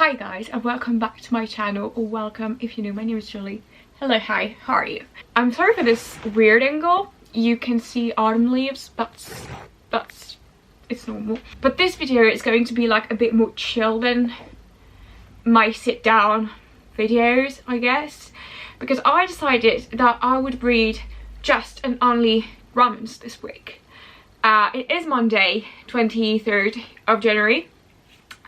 Hi guys, and welcome back to my channel, or welcome if you're new. My name is Julie. Hello, hi, how are you? I'm sorry for this weird angle. You can see autumn leaves, it's normal. But this video is going to be like a bit more chill than my sit down videos, I guess, because I decided that I would read just and only romance this week. It is Monday, 23rd of January.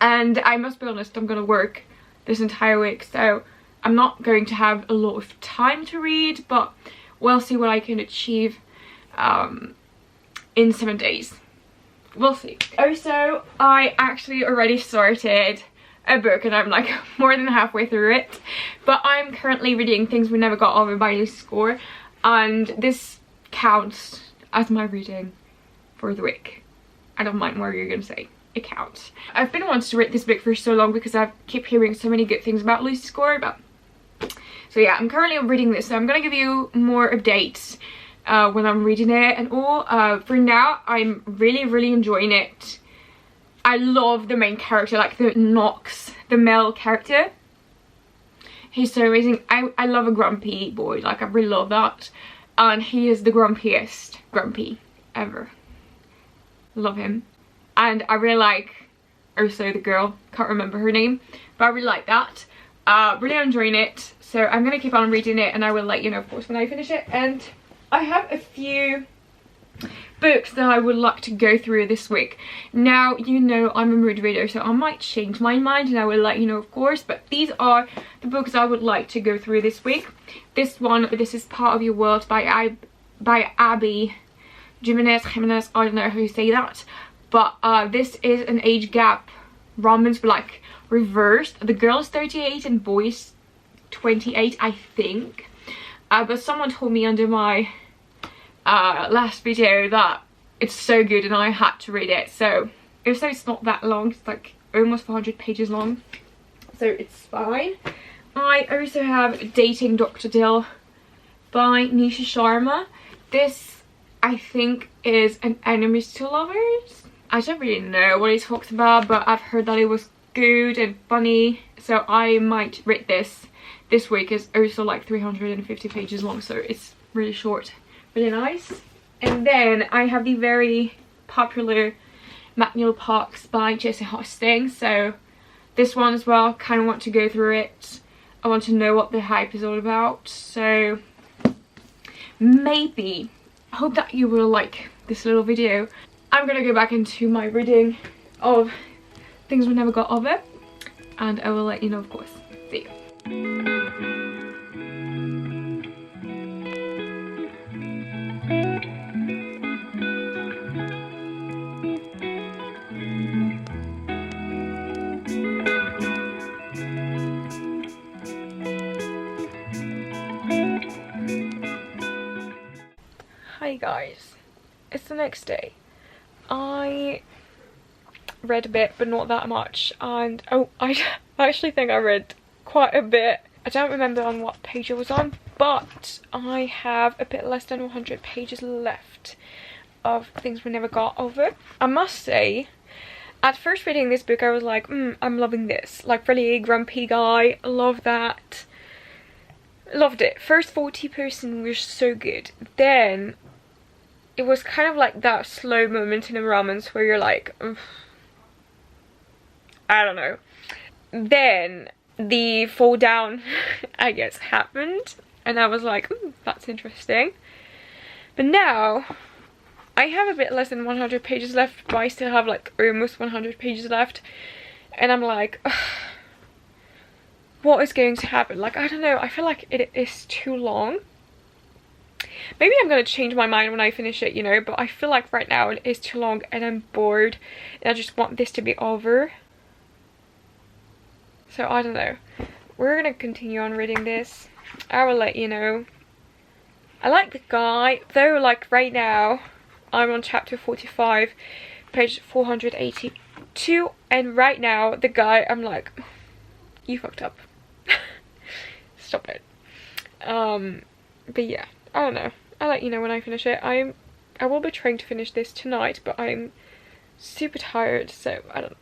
And I must be honest, I'm gonna work this entire week, so I'm not going to have a lot of time to read, but we'll see what I can achieve in 7 days. We'll see. Also, I actually already started a book and I'm like more than halfway through it, but I'm currently reading Things We Never Got Over by Nisha, and this counts as my reading for the week. I don't mind what you're gonna say. It counts. I've been wanting to read this book for so long because I keep hearing so many good things about Lucy's Score. But so yeah, I'm currently reading this, so I'm gonna give you more updates when I'm reading it and all. For now, I'm really enjoying it. I love the main character, like the Knox, the male character. He's so amazing. I love a grumpy boy, like I really love that, and he is the grumpiest grumpy ever. Love him. And I really like also the girl, can't remember her name, but I really like that. Really enjoying it, so I'm gonna keep on reading it and I will let you know of course when I finish it. And I have a few books that I would like to go through this week. Now, you know I'm a mood reader, so I might change my mind and I will let you know of course, but these are the books I would like to go through this week. This one, this is Part of Your World by Abby Jimenez, I don't know how you say that. But this is an age gap romance, but like reversed. The girl is 38 and boy is 28, I think. But someone told me under my last video that it's so good and I had to read it. So also it's not that long, it's like almost 400 pages long, so it's fine. I also have Dating Dr. Dill by Nisha Sharma. This, I think, is an enemies to lovers. I don't really know what he talks about, but I've heard that it was good and funny, so I might read this week. It's also like 350 pages long, so it's really short, really nice. And then I have the very popular Magnolia by Jessa Hastings, so this one as well, kind of want to go through it. I want to know what the hype is all about, so maybe, I hope that you will like this little video. I'm gonna go back into my reading of Things We Never Got Over, and I will let you know of course. See you. Hi guys, it's the next day. I read a bit, but not that much, and oh, I actually think I read quite a bit. I don't remember on what page it was on, but I have a bit less than 100 pages left of Things We Never Got Over. I must say, at first reading this book I was like, I'm loving this, like really grumpy guy, love that, loved it. First 40% was so good, then it was kind of like that slow moment in a romance where you're like, I don't know. Then the fall down, I guess, happened, and I was like, that's interesting. But now I have a bit less than 100 pages left, but I still have like almost 100 pages left, and I'm like, what is going to happen? Like, I don't know, I feel like it is too long. Maybe I'm gonna change my mind when I finish it, you know, but I feel like right now it is too long and I'm bored and I just want this to be over. So I don't know. We're gonna continue on reading this. I will let you know. I like the guy, though, like right now I'm on chapter 45, page 482, and right now the guy, I'm like, you fucked up. Stop it. But yeah, I don't know. I'll let you know when I finish it. I will be trying to finish this tonight, but I'm super tired, so I don't know.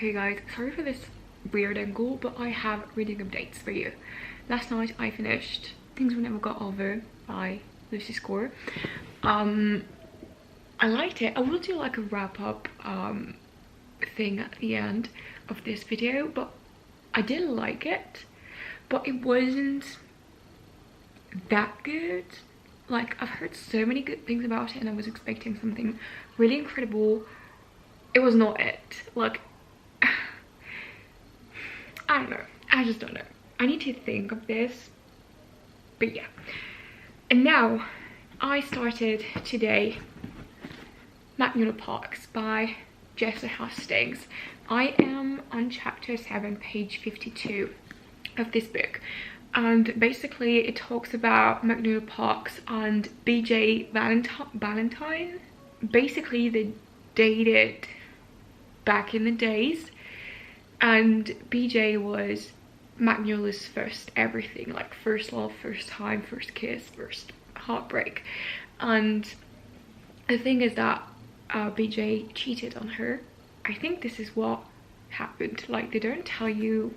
Okay guys, sorry for this weird angle, but I have reading updates for you. Last night I finished Things We Never Got Over by Lucy Score. I liked it. I will do like a wrap-up thing at the end of this video, but I did like it, but it wasn't that good. Like, I've heard so many good things about it and I was expecting something really incredible. It was not it. Like, I don't know. I just don't know. I need to think of this. But yeah. And now, I started today Magnolia by Jessa Hastings. I am on chapter 7, page 52 of this book. And basically it talks about Magnolia and BJ Valentine. Basically they dated back in the days, and BJ was Magnolia's first everything, like first love, first time, first kiss, first heartbreak. And the thing is that BJ cheated on her. I think this is what happened. Like, they don't tell you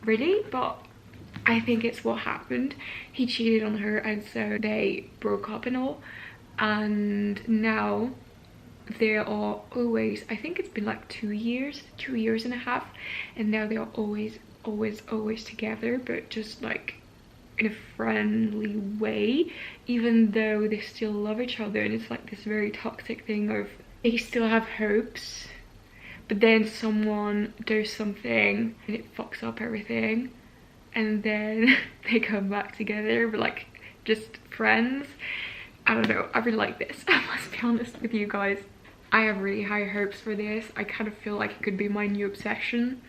really, but I think it's what happened. He cheated on her and so they broke up and all, and now they are always, I think it's been like 2 years and a half, and now they are always together, but just like in a friendly way, even though they still love each other. And it's like this very toxic thing of they still have hopes, but then someone does something and it fucks up everything, and then they come back together, but like just friends. I don't know, I really like this. I must be honest with you guys, I have really high hopes for this. I kind of feel like it could be my new obsession.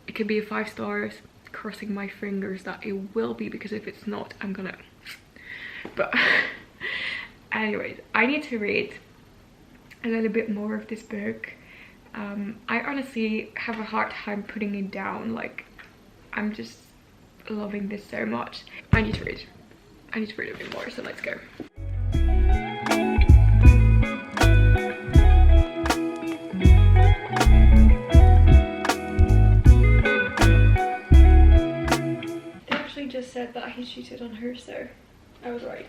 It could be a 5 stars, crossing my fingers that it will be, because if it's not, I'm gonna, but anyways, I need to read a little bit more of this book. I honestly have a hard time putting it down. Like, I'm just loving this so much. I need to read a bit more, so let's go. They actually just said that he cheated on her, so I was right.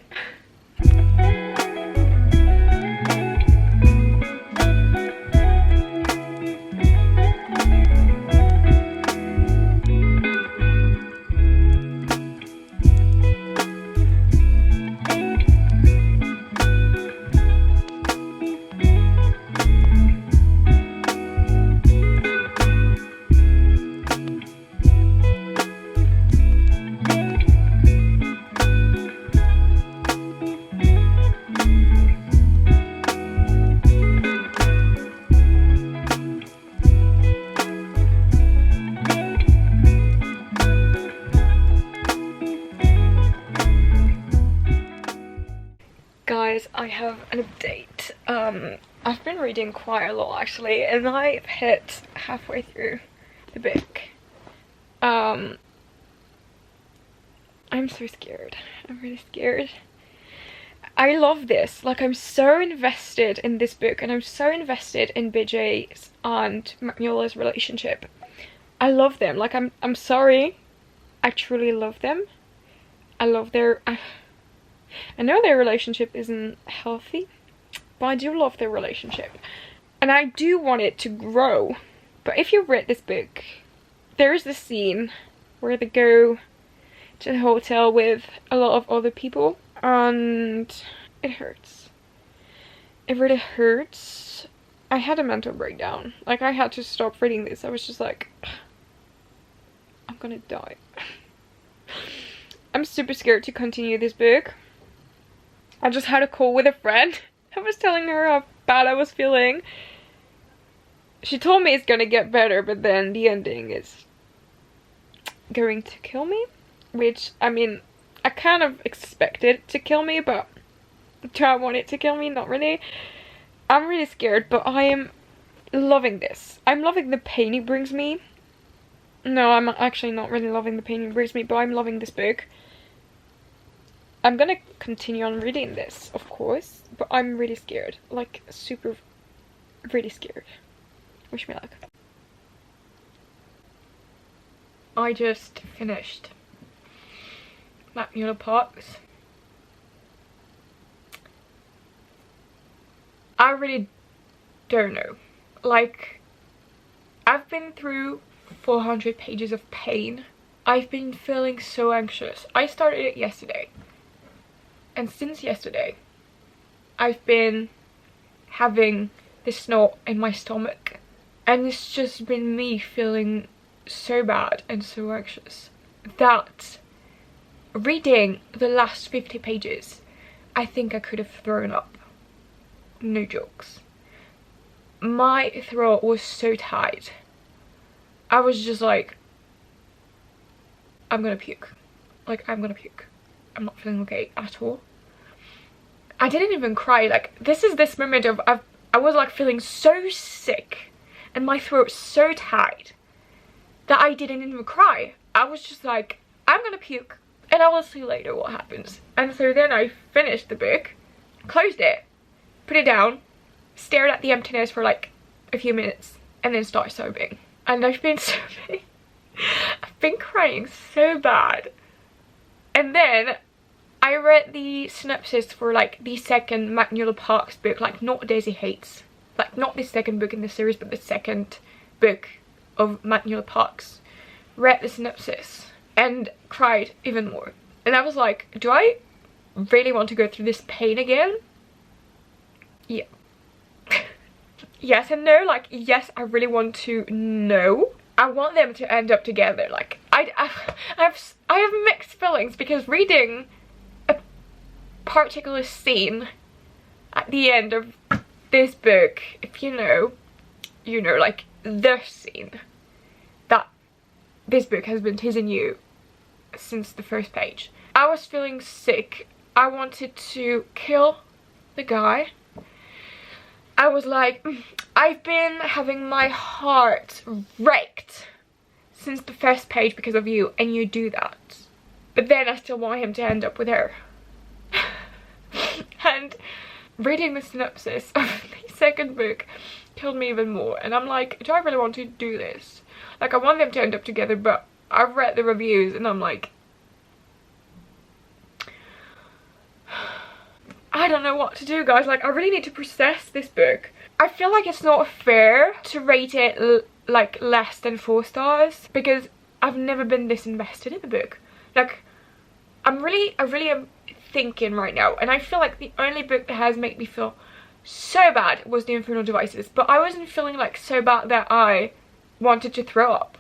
Guys, I have an update. I've been reading quite a lot actually, and I've hit halfway through the book. I'm so scared. I'm really scared. I love this. Like, I'm so invested in this book, and I'm so invested in BJ's and Magnolia's relationship. I love them. Like, I'm sorry. I truly love them. I love their... I know their relationship isn't healthy, but I do love their relationship. And I do want it to grow. But if you read this book, there's this scene where they go to the hotel with a lot of other people, and it hurts. It really hurts. I had a mental breakdown. Like, I had to stop reading this. I was just like, I'm gonna die. I'm super scared to continue this book. I just had a call with a friend. I was telling her how bad I was feeling. She told me it's gonna get better, but then the ending is going to kill me. Which, I mean, I kind of expected it to kill me, but do I want it to kill me? Not really. I'm really scared, but I am loving this. I'm loving the pain it brings me. No, I'm actually not really loving the pain it brings me, but I'm loving this book. I'm gonna continue on reading this, of course, but I'm really scared. Like, super, really scared. Wish me luck. I just finished Magnolia Parks. I really don't know. Like, I've been through 400 pages of pain. I've been feeling so anxious. I started it yesterday. And since yesterday, I've been having this knot in my stomach. And it's just been me feeling so bad and so anxious that reading the last 50 pages, I think I could have thrown up. No jokes. My throat was so tight. I was just like, I'm gonna puke. Like, I'm gonna puke. I'm not feeling okay at all. I didn't even cry. Like, this is this moment of I was like feeling so sick and my throat so tight that I didn't even cry. I was just like, I'm gonna puke and I will see later what happens. And so then I finished the book, closed it, put it down, stared at the emptiness for like a few minutes, and then started sobbing. And I've been sobbing. I've been crying so bad. And then I read the synopsis for like the second Magnolia Parks book, like not Daisy Hates, like not the second book in the series, but the second book of Magnolia Parks. Read the synopsis and cried even more. And I was like, do I really want to go through this pain again? Yeah. Yes and no. Like, yes, I really want to know. I want them to end up together. Like, I have mixed feelings, because reading a particular scene at the end of this book, if you know, like the scene that this book has been teasing you since the first page. I was feeling sick. I wanted to kill the guy. I was like, I've been having my heart wrecked since the first page because of you, and you do that. But then I still want him to end up with her. And reading the synopsis of the second book killed me even more. And I'm like, do I really want to do this? Like, I want them to end up together, but I've read the reviews and I'm like, I don't know what to do, guys. Like, I really need to process this book. I feel like it's not fair to rate it like less than 4 stars, because I've never been this invested in the book. Like, I really am thinking right now, and I feel like the only book that has made me feel so bad was The Infernal Devices, but I wasn't feeling like so bad that I wanted to throw up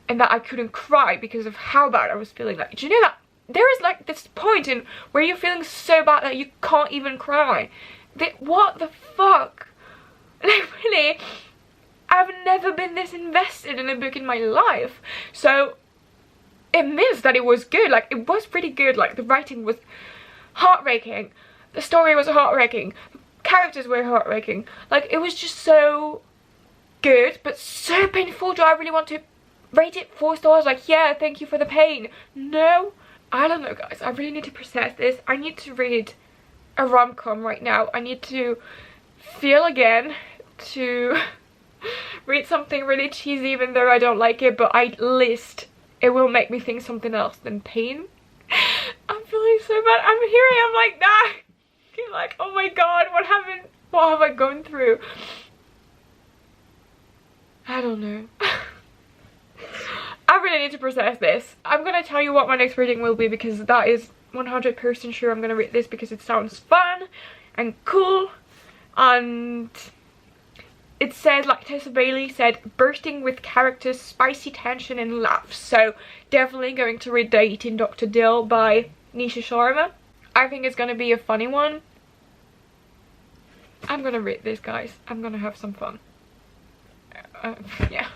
and that I couldn't cry because of how bad I was feeling. Like, do you know that there is like this point in where you're feeling so bad that you can't even cry? What the fuck? Like, really, I've never been this invested in a book in my life. So it means that it was good. Like, it was pretty good. Like, the writing was heartbreaking, the story was heartbreaking, the characters were heartbreaking. Like, it was just so good, but so painful. Do I really want to rate it 4 stars? Like, yeah, thank you for the pain. No, I don't know, guys. I really need to process this. I need to read a rom-com right now. I need to feel again, to read something really cheesy, even though I don't like it, but at least it will make me think something else than pain. I'm feeling so bad. I'm hearing, I'm like, nah. You're like, oh my god, what happened? What have I gone through? I don't know. I really need to process this. I'm gonna tell you what my next reading will be, because that is 100% sure I'm gonna read this because it sounds fun and cool. And it said, like Tessa Bailey said, bursting with characters, spicy tension and laughs. So definitely going to read Dating Dr. Dill by Nisha Sharma. I think it's going to be a funny one. I'm going to read this, guys. I'm going to have some fun. Yeah.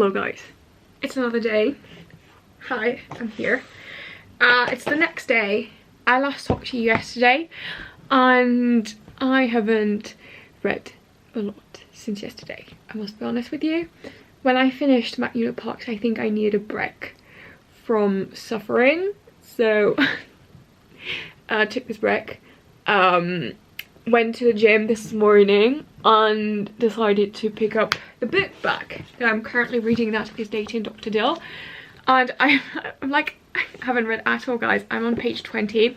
Hello guys, it's another day. Hi, I'm here. It's the next day. I last talked to you yesterday and I haven't read a lot since yesterday. I must be honest with you. When I finished Magnolia Parks, I think I needed a break from suffering, so I took this break. Went to the gym this morning and decided to pick up the book back that I'm currently reading, that is Dating Dr. Dill. And I'm like, I haven't read at all guys. I'm on page 20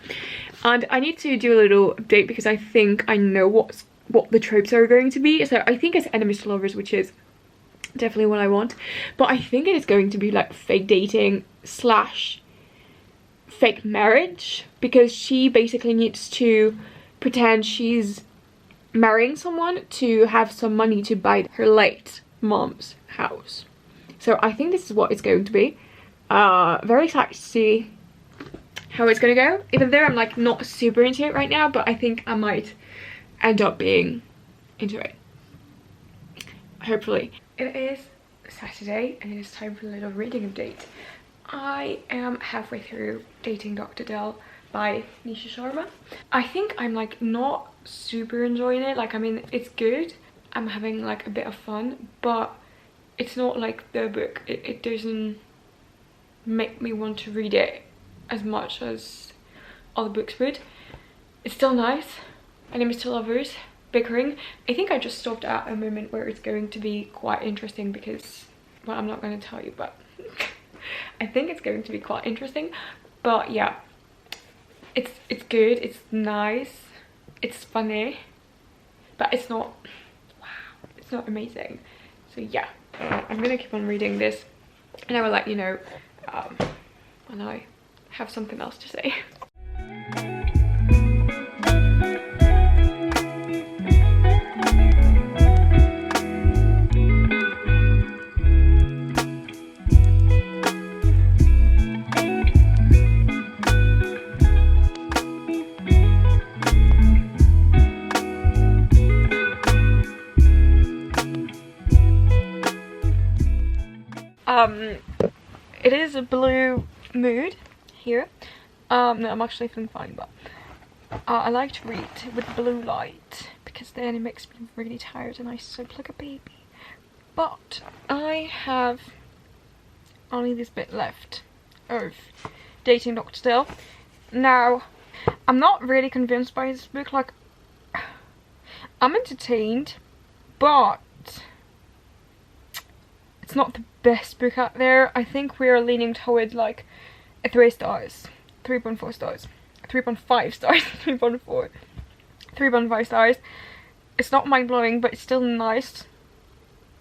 and I need to do a little update because I think I know what the tropes are going to be. So I think it's enemies to lovers, which is definitely what I want, but I think it is going to be like fake dating slash fake marriage, because she basically needs to pretend she's marrying someone to have some money to buy her late mom's house. So I think this is what it's going to be. Very excited to see how it's gonna go, even though I'm like not super into it right now, but I think I might end up being into it, hopefully. It is Saturday and it is time for a little reading update. I am halfway through Dating Dr. Dill by Nisha Sharma. I think I'm like not super enjoying it. Like, I mean, it's good. I'm having like a bit of fun, but it's not like the book. It doesn't make me want to read it as much as other books would. It's still nice. Enemies to lovers, bickering. I think I just stopped at a moment where it's going to be quite interesting because, well, I'm not going to tell you, but I think it's going to be quite interesting. But yeah, it's good, it's nice, it's funny, but it's not, wow, it's not amazing. So yeah, I'm gonna keep on reading this and I will let you know when I have something else to say. It is a blue mood here. No, I'm actually feeling fine, but I like to read with blue light because then it makes me really tired and I sleep like a baby. But I have only this bit left of Dating Dr. Dill. Now, I'm not really convinced by this book. Like, I'm entertained, but it's not the best book out there. I think we are leaning towards like a 3 stars, 3.4 stars, 3.5 stars, 3.4, 3.5 stars. It's not mind-blowing, but it's still nice,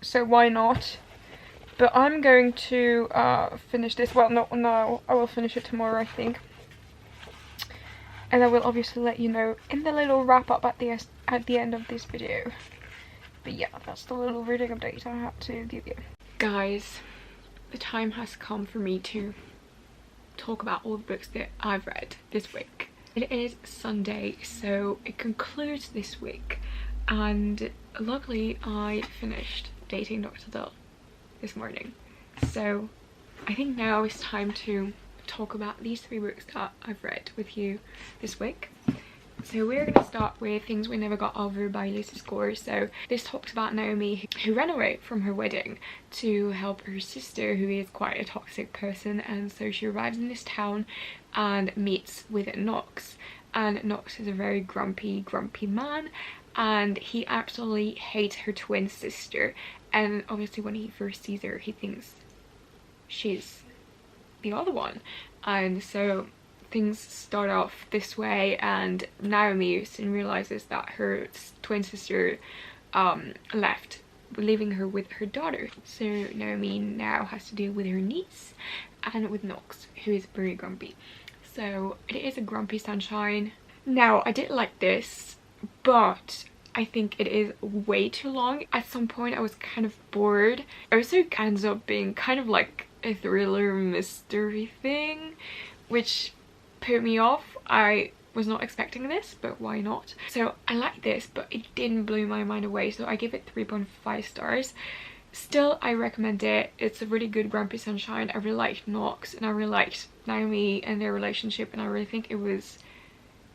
so why not? But I'm going to finish this. Well, not now. I will finish it tomorrow, I think, and I will obviously let you know in the little wrap-up at the end of this video. But yeah, that's the little reading update I have to give you. Guys, the time has come for me to talk about all the books that I've read this week. It is Sunday, so it concludes this week, and luckily I finished Dating Dr. Dill this morning. So I think now is time to talk about these 3 books that I've read with you this week. So we're going to start with Things We Never Got Over by Lucy Score. So this talks about Naomi, who ran away from her wedding to help her sister, who is quite a toxic person, and so she arrives in this town and meets with Knox. And Knox is a very grumpy man, and he absolutely hates her twin sister. And obviously when he first sees her, he thinks she's the other one, and so things start off this way, and Naomi soon realizes that her twin sister left, leaving her with her daughter. So Naomi now has to deal with her niece and with Knox, who is very grumpy. So it is a grumpy sunshine. Now, I did like this, but I think it is way too long. At some point I was kind of bored. It also ends up being kind of like a thriller mystery thing, which put me off. I was not expecting this, but why not? So I like this, but it didn't blow my mind away, so I give it 3.5 stars. Still, I recommend it. It's a really good Grumpy Sunshine. I really liked Knox and I really liked Naomi and their relationship, and I really think it was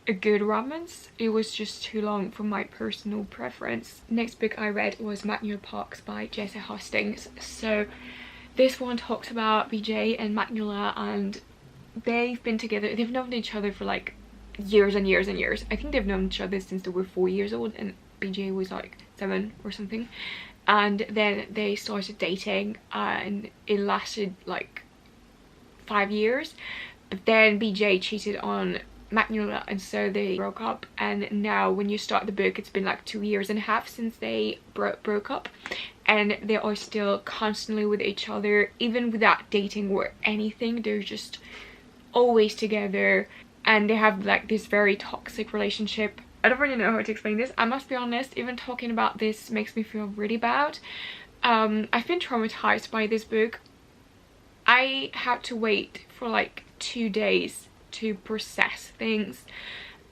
a good romance. It was just too long for my personal preference. Next book I read was Magnolia Parks by Jessa Hastings. So this one talks about BJ and Magnolia, and they've been together, they've known each other for like years and years and years. I think they've known each other since they were 4 years old and BJ was like 7 or something, and then they started dating and it lasted like 5 years, but then BJ cheated on Magnolia and so they broke up, and now when you start the book it's been like 2.5 years since they broke up, and they are still constantly with each other even without dating or anything. They're just always together and they have like this very toxic relationship. I don't really know how to explain this. I must be honest, even talking about this makes me feel really bad. I've been traumatized by this book. I had to wait for like 2 days to process things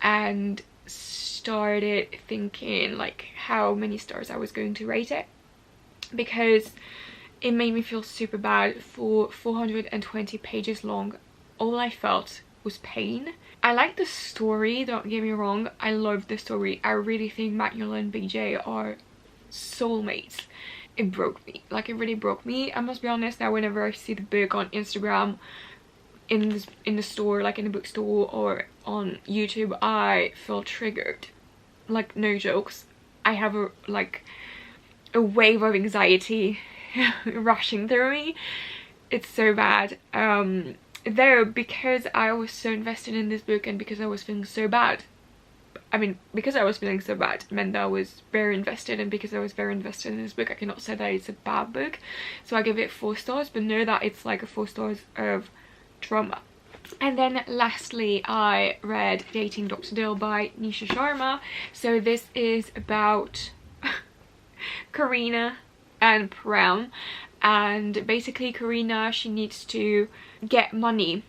and started thinking like how many stars I was going to rate it, because it made me feel super bad. For 420 pages long, all I felt was pain. I like the story, don't get me wrong, I love the story. I really think Magnolia and BJ are soulmates. It broke me, like it really broke me. I must be honest, now whenever I see the book on Instagram, in the store, like in the bookstore or on YouTube, I feel triggered, like no jokes. I have a wave of anxiety rushing through me. It's so bad. Though because I was so invested in this book and because I was feeling so bad, I mean because I was feeling so bad meant that I was very invested, and because I was very invested in this book I cannot say that it's a bad book. So I give it 4 stars, but know that it's like a 4 stars of trauma. And then lastly I read Dating Dr. Dill by Nisha Sharma. So this is about Karina and Prem, and basically Karina, she needs to get money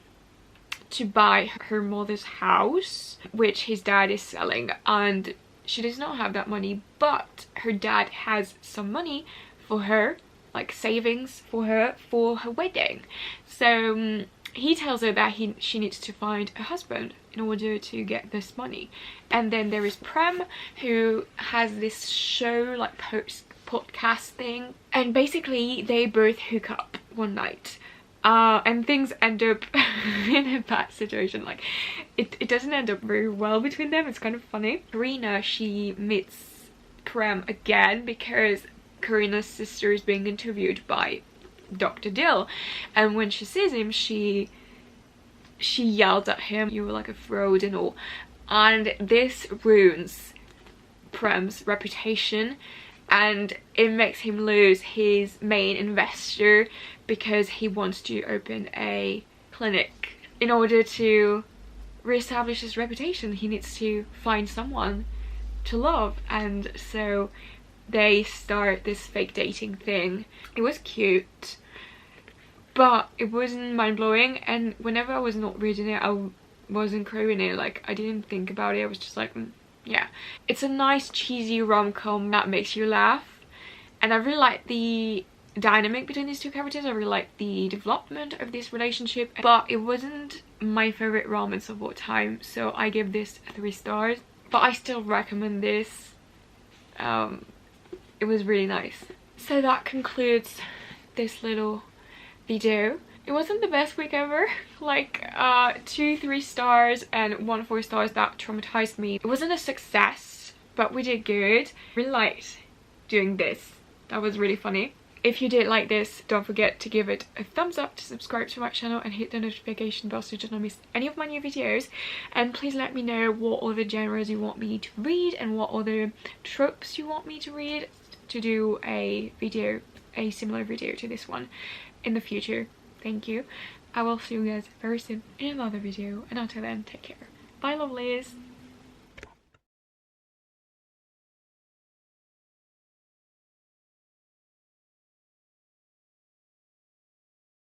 to buy her mother's house which his dad is selling, and she does not have that money, but her dad has some money for her, like savings for her wedding. So he tells her that she needs to find a husband in order to get this money. And then there is Prem, who has this show, like podcast thing, and basically they both hook up one night, and things end up in a bad situation. Like it doesn't end up very well between them. It's kind of funny. Karina, she meets Prem again because Karina's sister is being interviewed by Dr. Dill, and when she sees him she yelled at him, "You were like a fraud" and all, and this ruins Prem's reputation and it makes him lose his main investor because he wants to open a clinic. In order to reestablish his reputation he needs to find someone to love, and so they start this fake dating thing. It was cute but it wasn't mind-blowing, and whenever I was not reading it I wasn't craving it. Like I didn't think about it, I was just like yeah. It's a nice cheesy rom-com that makes you laugh, and I really like the dynamic between these two characters. I really like the development of this relationship, but it wasn't my favorite romance of all time, so I give this 3 stars. But I still recommend this. It was really nice. So that concludes this little video. It wasn't the best week ever. Like 2 3 stars and 1 4 stars that traumatized me. It wasn't a success, but we did good. Really liked doing this. That was really funny. If you did like this, don't forget to give it a thumbs up, to subscribe to my channel and hit the notification bell so you don't miss any of my new videos. And please let me know what other genres you want me to read and what other tropes you want me to read, to do a similar video to this one in the future. Thank you. I will see you guys very soon in another video, and until then, take care. Bye lovelies.